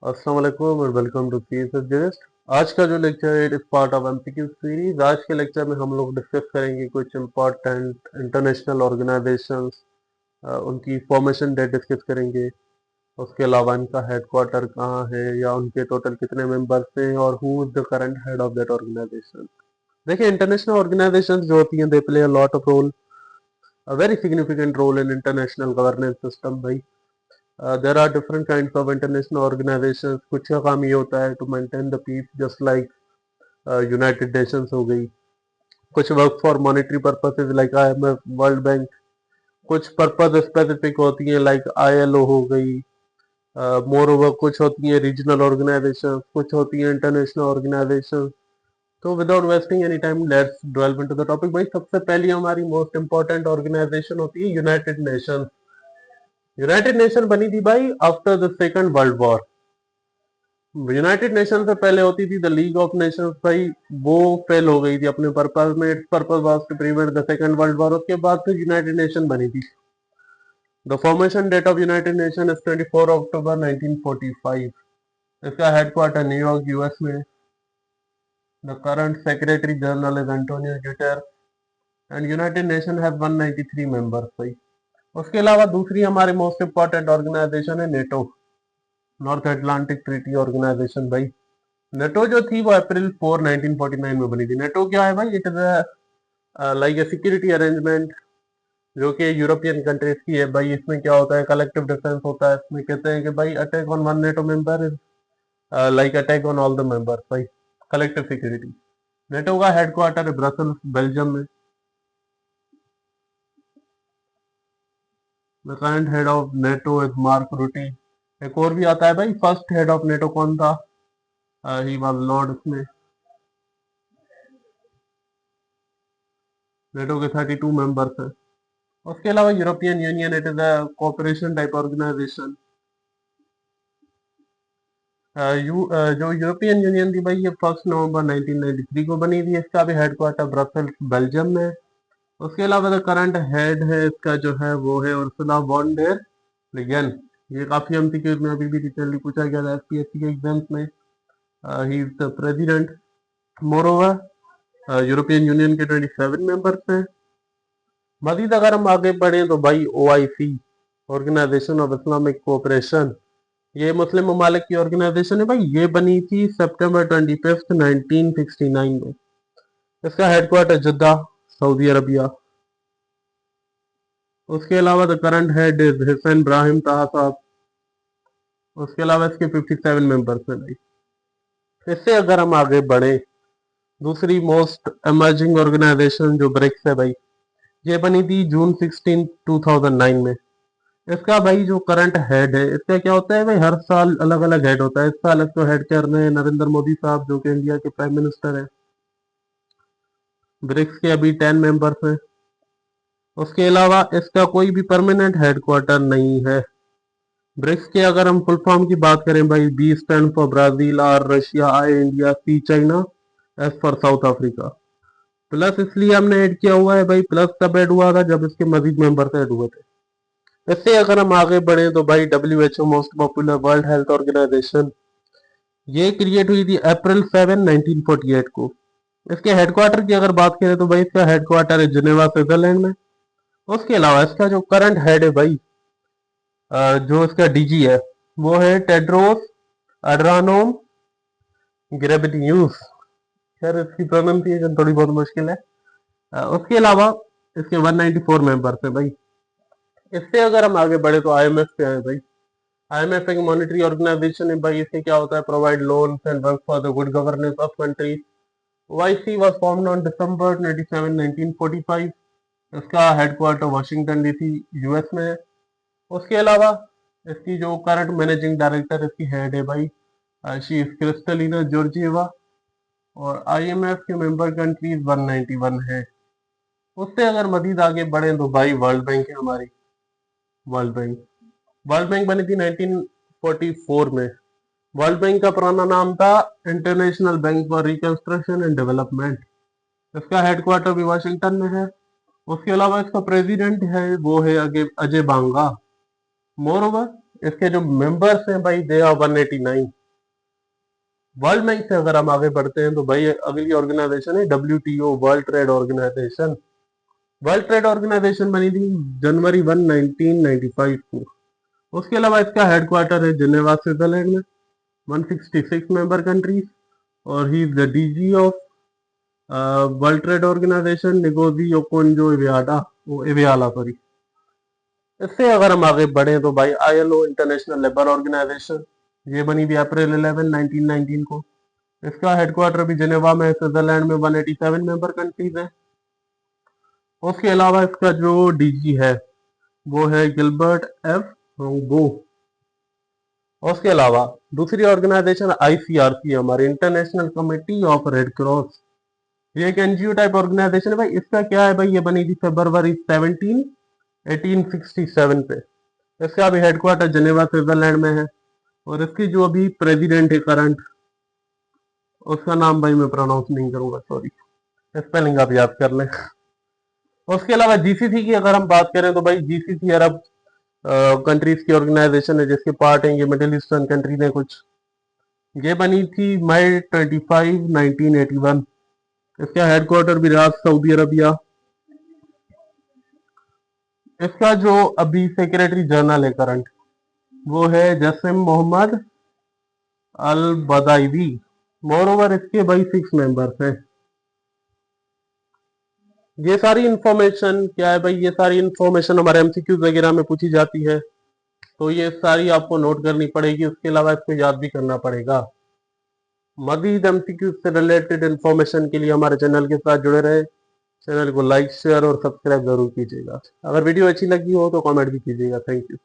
अस्सलाम वालेकुम और वेलकम टू सी सब्जेक्ट। आज का जो लेक्चर है it is part of MCQ series. आज के लेक्चर में हम लोग डिस्कस करेंगे कुछ इम्पोर्टेंट इंटरनेशनल ऑर्गेनाइजेशंस, उनकी फॉर्मेशन डेट डिस्कस करेंगे। उसके अलावा इनका हेडक्वार्टर कहाँ है या उनके टोटल कितने मेंबर्स हैं और who is the current head of that organisation. देखिए, इंटरनेशनल ऑर्गेनाइजेशंस जो होती हैं they play a lot of role, a very significant role in international governance system भाई। There are different kinds of international organizations। कुछ का काम ये होता है to maintain the peace, just like United Nations हो गई। कुछ work for monetary purposes like IMF, World Bank. कुछ पर्पस स्पेसिफिक होती हैं लाइक आईएलओ हो गई। मोर ओवर कुछ होती हैं रीजनल ऑर्गेनाइजेशन, कुछ होती हैं इंटरनेशनल ऑर्गेनाइजेशन। तो without wasting any time let's delve into the topic भाई। सबसे पहली हमारी मोस्ट इंपॉर्टेंट ऑर्गेनाइजेशन होती है यूनाइटेड नेशंस। यूनाइटेड नेशन बनी थी भाई after the second world war. United nation से पहले होती थी द लीग ऑफ नेशंस भाई। वो फेल हो गई थी अपने पर्पस में। Its purpose was to prevent the second world war. उसके बाद फिर यूनाइटेड नेशन बनी थी। The formation date of United Nation is 24 October 1945। इसका हेडक्वार्टर न्यूयॉर्क यूएस में। The current secretary general is Antonio Guterres and United Nation have 193 members भाई। उसके अलावा दूसरी हमारी मोस्ट इंपॉर्टेंट ऑर्गेनाइजेशन है NATO, North Atlantic Treaty Organisation भाई। NATO जो थी वो अप्रैल 4 1949 में बनी थी। नेटो क्या है भाई? It is like a security arrangement जो कि यूरोपियन कंट्रीज की है भाई। इसमें क्या होता है? कलेक्टिव डिफेंस होता है। इसमें कहते हैं कि भाई attack on one NATO member is like attack on all the members भाई। Collective security. नेटो का हेडक्वार्टर है ब्रसल्स, बेल्जियम में। The current head of NATO is Mark Rutte. एक और भी आता है भाई, फर्स्ट हेड ऑफ नेटो कौन था? He was Lord Smith. NATO के 32 मेंबर्स हैं। उसके अलावा European Union, it is a cooperation type organisation. जो यूरोपियन यूनियन थी भाई ये 1 नवंबर 1993 को बनी थी। इसका भी हेडक्वार्टर ब्रसेल्स, बेल्जियम में। उसके अलावा द करंट हेड है इसका जो है वो है उर्सुला वॉन डेर लियन। ये काफी एमसीक्यूज में अभी भी रिसेंटली पूछा गया था एसपीएससी के एग्जाम्स में। ही is the president. Moreover European union के 27 मेंबर्स हैं। मजीद अगर हम आगे बढ़े तो भाई OIC, organisation of Islamic cooperation, ये मुस्लिम ममालिक की ऑर्गेनाइजेशन है भाई। ये बनी थी सितंबर 25 1969 में। इसका हेडक्वार्टर जद्दा, सऊदी अरबिया। उसके अलावा the current head is Hussain Ibrahim ताहा साहब। उसके अलावा इसके 57 मेंबर्स हैं भाई। इससे अगर हम आगे बढ़े, दूसरी मोस्ट एमर्जिंग ऑर्गेनाइजेशन जो ब्रिक्स है भाई, ये बनी थी जून 16 2009 में। इसका भाई जो करंट हेड है, इसका क्या होता है भाई? हर साल अलग अलग हेड होता है। इस साल इसको हेड कर रहे हैं नरेंद्र मोदी साहब जो कि इंडिया के प्राइम मिनिस्टर है। ब्रिक्स के अभी 10 मेंबर्स हैं। उसके अलावा इसका कोई भी परमानेंट हेडक्वार्टर नहीं है। ब्रिक्स के अगर हम फुल फॉर्म की बात करें भाई, B stand for Brazil, R Russia, I India, C China, S for South Africa. Plus इसलिए हमने ऐड किया हुआ है भाई, प्लस तब ऐड हुआ था जब इसके मजीद मेंबर्स ऐड हुए थे। इससे अगर हम आगे बढ़े तो भाई WHO, most popular World Health Organization, ये क्रिएट हुई थी अप्रैल 7 1948 को। इसके हेडक्वार्टर की अगर बात करें तो भाई इसका हेडक्वार्टर है जिनेवा, स्विट्जरलैंड में। उसके अलावा इसका जो करंट हेड है भाई, जो इसका डीजी है वो है टेड्रोस अड्रानोम गेब्रेयेसूस। खैर इसकी प्रोनाउंसिएशन थोड़ी बहुत मुश्किल है। उसके अलावा इसके 194 मेंबर्स है भाई। इससे अगर हम आगे बढ़े तो आईएमएफ पे आए भाई। आईएमएफ एक मॉनेटरी ऑर्गेनाइजेशन है भाई। इससे क्या होता है? Provide loans and work for the good governance of country. OIC was formed on December 27 1945। इसका हेडक्वार्टर वाशिंगटन डीसी यूएस में है। उसके अलावा इसकी जो करंट मैनेजिंग डायरेक्टर इसकी हेड है भाई, शी इज क्रिस्टलिना जॉर्जिएवा। और आईएमएफ के मेंबर कंट्रीज 191 है। उससे अगर मजीद आगे बढ़े तो भाई वर्ल्ड बैंक है हमारी। वर्ल्ड बैंक, वर्ल्ड बैंक बनी थी 1944 में। वर्ल्ड बैंक का पुराना नाम था international bank for reconstruction and development. इसका हेडक्वार्टर भी वाशिंगटन में है। उसके अलावा इसका प्रेसिडेंट है वो है अजय बांगा। मोर ओवर इसके जो मेंबर्स हैं भाई दे आर 189। वर्ल्ड बैंक से अगर हम आगे बढ़ते हैं तो भाई अगली ऑर्गेनाइजेशन है WTO, World Trade Organization. World Trade Organization बनी थी जनवरी 1 1995 को। उसके अलावा इसका हेडक्वार्टर है जिनेवा स्विट्जरलैंड में। 166 मेंबर कंट्रीज, और he is the DG of World Trade Organization Ngozi Okonjo Iweala sorry. इससे अगर हम आगे बढ़े तो भाई ILO, इंटरनेशनल लेबर ऑर्गेनाइजेशन, ये बनी थी अप्रैल 11 1919 को। इसका हेडक्वार्टर भी जिनेवा में, स्विट्जरलैंड में। 187 मेंबर कंट्रीज है। उसके अलावा इसका जो DG है वो है गिलबर्ट F गो। उसके अलावा दूसरी ऑर्गेनाइजेशन ICRC, हमारी international committee of red cross. ये एक NGO टाइप ऑर्गेनाइजेशन है भाई। इसका क्या है भाई, ये बनी थी फरवरी 17 1867 पे। इसका भी हेडक्वार्टर जिनेवा स्विट्जरलैंड में है। और इसकी जो अभी प्रेसिडेंट है करंट, उसका नाम भाई मैं प्रोनाउंस नहीं करूंगा, सॉरी, स्पेलिंग आप याद कर लें। उसके अलावा GCC की अगर हम बात करें तो भाई GCC अरब कंट्रीज की ऑर्गेनाइजेशन है, जिसके पार्ट हैं ये मिडिल ईस्टर्न कंट्रीज हैं कुछ। ये बनी थी मई 25 1981। इसका हेडक्वार्टर भी रियाद, सऊदी अरबिया। इसका जो अभी सेक्रेटरी जनरल है करंट, वो है जसीम मोहम्मद अल बदाइवी। मोर ओवर इसके भाई 6 मेंबर्स हैं। ये सारी इंफॉर्मेशन क्या है भाई, ये सारी इंफॉर्मेशन हमारे MCQs वगैरह में पूछी जाती है, तो ये सारी आपको नोट करनी पड़ेगी। उसके अलावा इसको याद भी करना पड़ेगा। मजीद MCQs से रिलेटेड इंफॉर्मेशन के लिए हमारे चैनल के साथ जुड़े रहे। चैनल को लाइक, शेयर और सब्सक्राइब जरूर कीजिएगा। अगर वीडियो अच्छी लगी हो तो कमेंट भी कीजिएगा। Thank you.